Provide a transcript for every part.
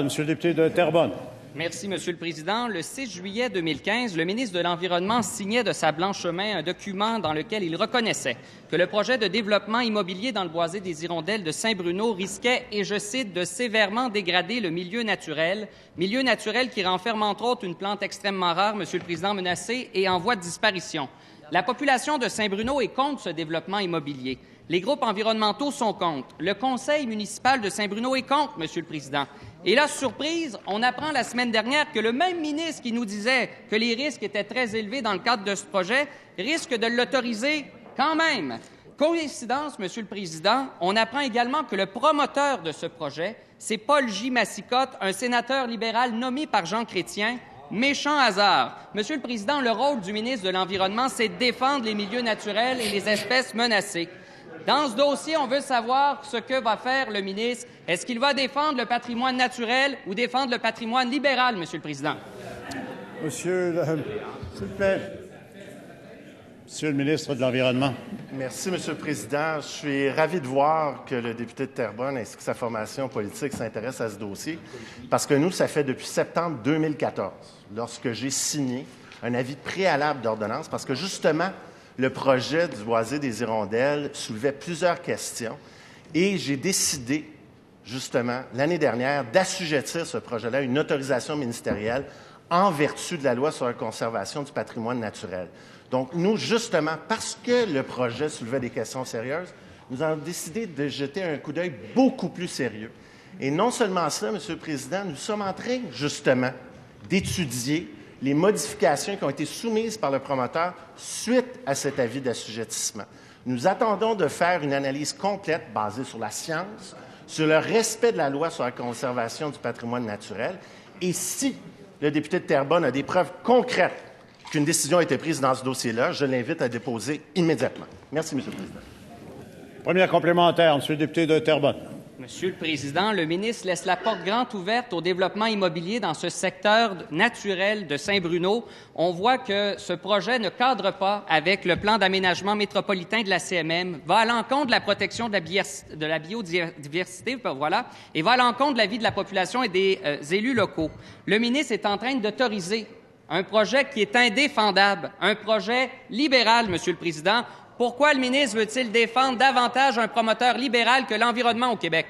Monsieur le député de Terrebonne. Merci, Monsieur le Président. Le 6 juillet 2015, le ministre de l'Environnement signait de sa blanche main un document dans lequel il reconnaissait que le projet de développement immobilier dans le boisé des Hirondelles de Saint-Bruno risquait, et je cite, de sévèrement dégrader le milieu naturel qui renferme entre autres une plante extrêmement rare, Monsieur le Président, menacée et en voie de disparition. La population de Saint-Bruno est contre ce développement immobilier. Les groupes environnementaux sont contre. Le conseil municipal de Saint-Bruno est contre, Monsieur le Président. Et là, surprise, on apprend la semaine dernière que le même ministre qui nous disait que les risques étaient très élevés dans le cadre de ce projet risque de l'autoriser quand même. Coïncidence, Monsieur le Président, on apprend également que le promoteur de ce projet, c'est Paul J. Massicotte, un sénateur libéral nommé par Jean Chrétien. Méchant hasard. Monsieur le Président, le rôle du ministre de l'Environnement, c'est de défendre les milieux naturels et les espèces menacées. Dans ce dossier, on veut savoir ce que va faire le ministre. Est-ce qu'il va défendre le patrimoine naturel ou défendre le patrimoine libéral, Monsieur le Président? S'il vous plaît. Monsieur le ministre de l'Environnement. Merci, Monsieur le Président. Je suis ravi de voir que le député de Terrebonne ainsi que sa formation politique s'intéresse à ce dossier, parce que nous, ça fait depuis septembre 2014, lorsque j'ai signé un avis préalable d'ordonnance, parce que justement, le projet du boisé des Hirondelles soulevait plusieurs questions et j'ai décidé, justement, l'année dernière, d'assujettir ce projet-là à une autorisation ministérielle en vertu de la loi sur la conservation du patrimoine naturel. Donc, nous, justement, parce que le projet soulevait des questions sérieuses, nous avons décidé de jeter un coup d'œil beaucoup plus sérieux. Et non seulement cela, Monsieur le Président, nous sommes en train, justement, d'étudier les modifications qui ont été soumises par le promoteur suite à cet avis d'assujettissement. Nous attendons de faire une analyse complète basée sur la science, sur le respect de la loi sur la conservation du patrimoine naturel. Et si le député de Terrebonne a des preuves concrètes qu'une décision a été prise dans ce dossier-là, je l'invite à déposer immédiatement. Merci, Monsieur le Président. Premier complémentaire, Monsieur le député de Terrebonne. Monsieur le Président, le ministre laisse la porte grande ouverte au développement immobilier dans ce secteur naturel de Saint-Bruno. On voit que ce projet ne cadre pas avec le plan d'aménagement métropolitain de la CMM, va à l'encontre de la protection de la biodiversité, voilà, et va à l'encontre de la vie de la population et des élus locaux. Le ministre est en train d'autoriser un projet qui est indéfendable, un projet libéral, Monsieur le Président. Pourquoi le ministre veut-il défendre davantage un promoteur libéral que l'environnement au Québec?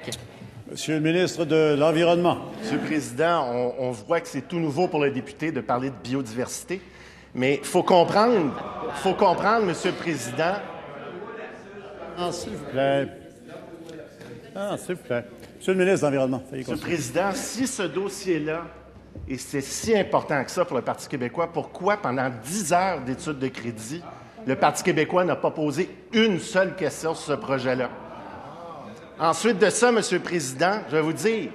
Monsieur le ministre de l'Environnement. Monsieur le Président, on voit que c'est tout nouveau pour le député de parler de biodiversité, mais il faut comprendre, Monsieur le Président. S'il vous plaît. S'il vous plaît. Monsieur le ministre de l'Environnement. Monsieur le Président, si ce dossier-là, et c'est si important que ça pour le Parti québécois, pourquoi pendant 10 heures d'études de crédit, le Parti québécois n'a pas posé une seule question sur ce projet-là? Ensuite de ça, Monsieur le Président, je vais vous dire,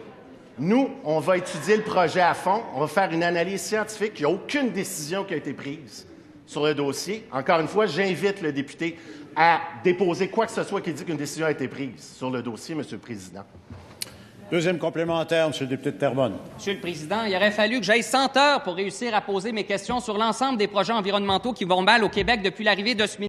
nous, on va étudier le projet à fond, on va faire une analyse scientifique, il n'y a aucune décision qui a été prise sur le dossier. Encore une fois, j'invite le député à déposer quoi que ce soit qui dit qu'une décision a été prise sur le dossier, Monsieur le Président. Deuxième complémentaire, Monsieur le député de Terrebonne. Monsieur le Président, il aurait fallu que j'aille 100 heures pour réussir à poser mes questions sur l'ensemble des projets environnementaux qui vont mal au Québec depuis l'arrivée de ce ministre.